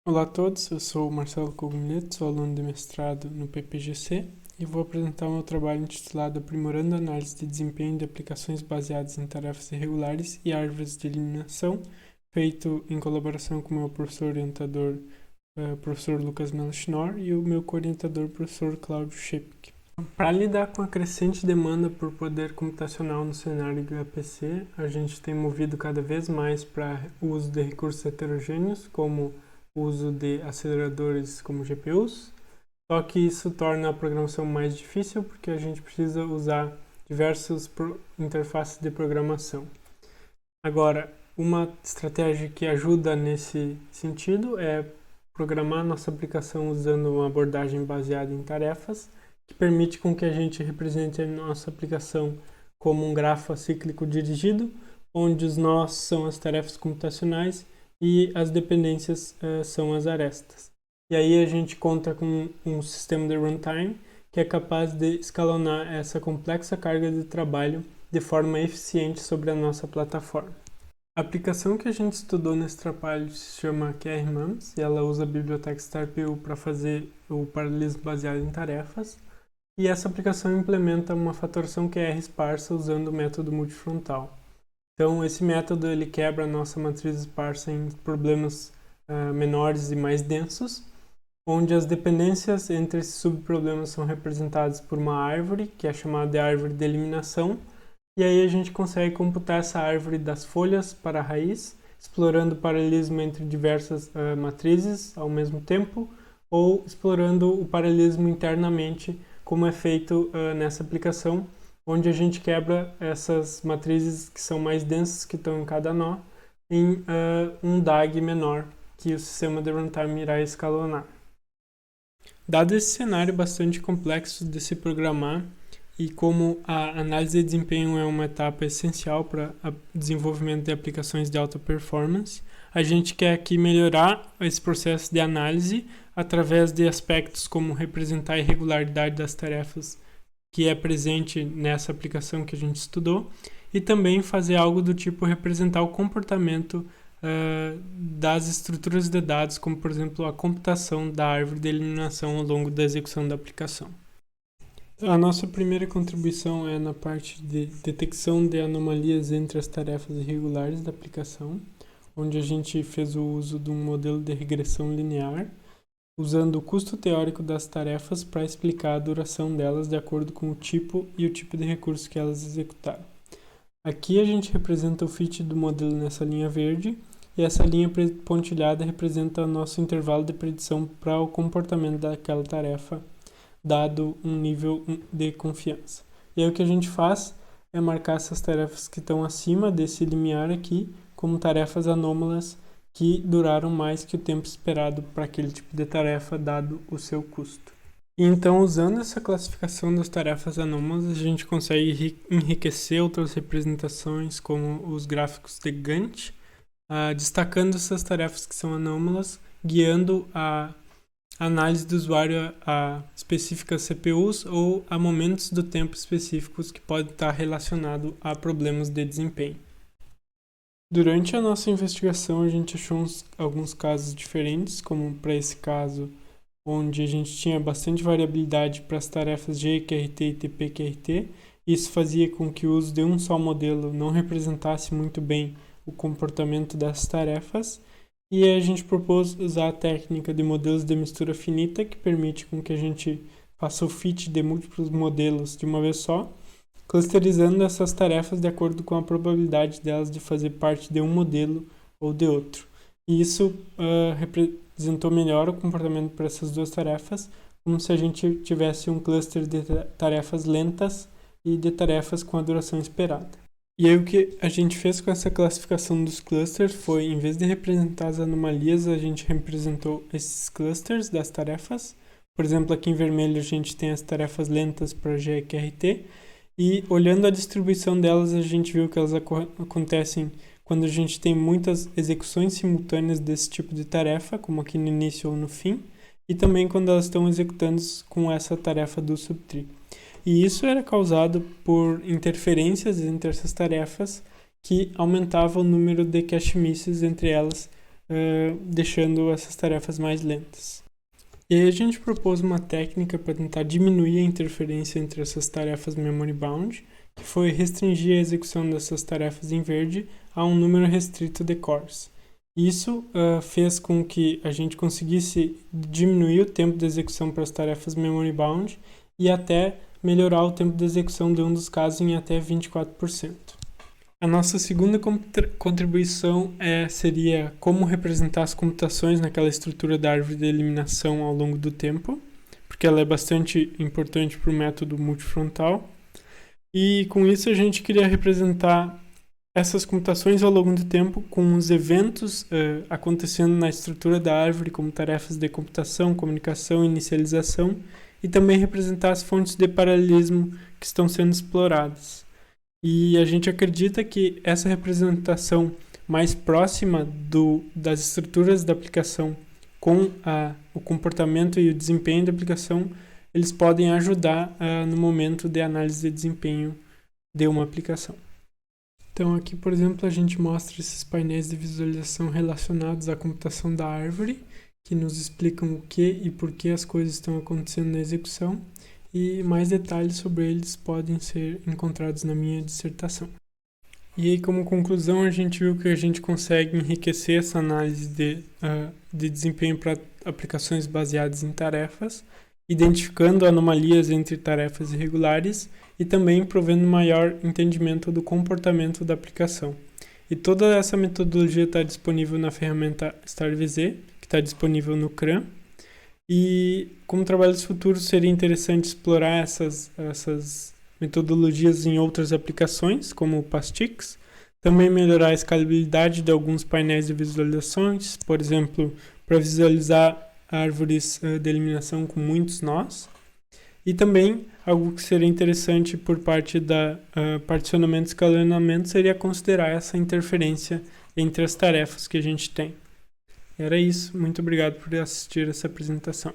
Olá a todos, eu sou o Marcelo Cogumilheto, sou aluno de mestrado no PPGC e vou apresentar o meu trabalho intitulado Aprimorando a Análise de Desempenho de Aplicações Baseadas em Tarefas Irregulares e Árvores de Eliminação, feito em colaboração com o meu professor orientador, professor Lucas Melchior, e o meu co-orientador, professor Cláudio Schepke. Para lidar com a crescente demanda por poder computacional no cenário do HPC, a gente tem movido cada vez mais para o uso de recursos heterogêneos, como o uso de aceleradores como GPUs, só que isso torna a programação mais difícil porque a gente precisa usar diversas interfaces de programação. Agora, uma estratégia que ajuda nesse sentido é programar nossa aplicação usando uma abordagem baseada em tarefas, que permite com que a gente represente a nossa aplicação como um grafo acíclico dirigido, onde os nós são as tarefas computacionais e as dependências são as arestas. E aí a gente conta com um sistema de runtime que é capaz de escalonar essa complexa carga de trabalho de forma eficiente sobre a nossa plataforma. A aplicação que a gente estudou nesse trabalho se chama QRMAMS e ela usa a biblioteca StarPU para fazer o paralelismo baseado em tarefas. E essa aplicação implementa uma fatoração QR esparsa usando o método multifrontal. Então, esse método ele quebra a nossa matriz esparsa em problemas menores e mais densos, onde as dependências entre esses subproblemas são representadas por uma árvore, que é chamada de árvore de eliminação, e aí a gente consegue computar essa árvore das folhas para a raiz, explorando o paralelismo entre diversas matrizes ao mesmo tempo, ou explorando o paralelismo internamente, como é feito nessa aplicação, onde a gente quebra essas matrizes que são mais densas, que estão em cada nó, em um DAG menor, que o sistema de runtime irá escalonar. Dado esse cenário bastante complexo de se programar, e como a análise de desempenho é uma etapa essencial para o desenvolvimento de aplicações de alta performance, a gente quer aqui melhorar esse processo de análise através de aspectos como representar a irregularidade das tarefas que é presente nessa aplicação que a gente estudou, e também fazer algo do tipo representar o comportamento das estruturas de dados, como por exemplo a computação da árvore de eliminação ao longo da execução da aplicação. A nossa primeira contribuição é na parte de detecção de anomalias entre as tarefas irregulares da aplicação, onde a gente fez o uso de um modelo de regressão linear, usando o custo teórico das tarefas para explicar a duração delas de acordo com o tipo e o tipo de recurso que elas executaram. Aqui a gente representa o fit do modelo nessa linha verde, e essa linha pontilhada representa o nosso intervalo de predição para o comportamento daquela tarefa, dado um nível de confiança. E aí o que a gente faz é marcar essas tarefas que estão acima desse limiar aqui como tarefas anômalas que duraram mais que o tempo esperado para aquele tipo de tarefa, dado o seu custo. E então, usando essa classificação das tarefas anômalas, a gente consegue enriquecer outras representações, como os gráficos de Gantt, destacando essas tarefas que são anômalas, guiando a análise do usuário a específicas CPUs ou a momentos do tempo específicos que podem estar relacionados a problemas de desempenho. Durante a nossa investigação, a gente achou alguns casos diferentes, como para esse caso, onde a gente tinha bastante variabilidade para as tarefas GQRT e TPQRT. Isso fazia com que o uso de um só modelo não representasse muito bem o comportamento das tarefas. E a gente propôs usar a técnica de modelos de mistura finita, que permite com que a gente faça o fit de múltiplos modelos de uma vez só, clusterizando essas tarefas de acordo com a probabilidade delas de fazer parte de um modelo ou de outro. E isso representou melhor o comportamento para essas duas tarefas, como se a gente tivesse um cluster de tarefas lentas e de tarefas com a duração esperada. E aí o que a gente fez com essa classificação dos clusters foi, em vez de representar as anomalias, a gente representou esses clusters das tarefas. Por exemplo, aqui em vermelho a gente tem as tarefas lentas para GQRT, e olhando a distribuição delas, a gente viu que elas acontecem quando a gente tem muitas execuções simultâneas desse tipo de tarefa, como aqui no início ou no fim, e também quando elas estão executando com essa tarefa do subtree. E isso era causado por interferências entre essas tarefas que aumentavam o número de cache misses entre elas deixando essas tarefas mais lentas. E aí a gente propôs uma técnica para tentar diminuir a interferência entre essas tarefas memory bound, que foi restringir a execução dessas tarefas em verde a um número restrito de cores. Isso fez com que a gente conseguisse diminuir o tempo de execução para as tarefas memory bound e até melhorar o tempo de execução de um dos casos em até 24%. A nossa segunda contribuição seria como representar as computações naquela estrutura da árvore de eliminação ao longo do tempo, porque ela é bastante importante para o método multifrontal. E com isso a gente queria representar essas computações ao longo do tempo com os eventos acontecendo na estrutura da árvore, como tarefas de computação, comunicação, inicialização, e também representar as fontes de paralelismo que estão sendo exploradas. E a gente acredita que essa representação mais próxima das estruturas da aplicação com o comportamento e o desempenho da aplicação, eles podem ajudar no momento de análise de desempenho de uma aplicação. Então aqui, por exemplo, a gente mostra esses painéis de visualização relacionados à computação da árvore, que nos explicam o que e por que as coisas estão acontecendo na execução, e mais detalhes sobre eles podem ser encontrados na minha dissertação. E aí, como conclusão, a gente viu que a gente consegue enriquecer essa análise de desempenho para aplicações baseadas em tarefas, identificando anomalias entre tarefas irregulares e também provendo maior entendimento do comportamento da aplicação. E toda essa metodologia está disponível na ferramenta StarVZ, que está disponível no CRAN. E como trabalhos futuros seria interessante explorar essas metodologias em outras aplicações, como o PASTIX, também melhorar a escalabilidade de alguns painéis de visualizações, por exemplo, para visualizar árvores de eliminação com muitos nós, e também algo que seria interessante por parte da particionamento e escalonamento seria considerar essa interferência entre as tarefas que a gente tem. Era isso. Muito obrigado por assistir essa apresentação.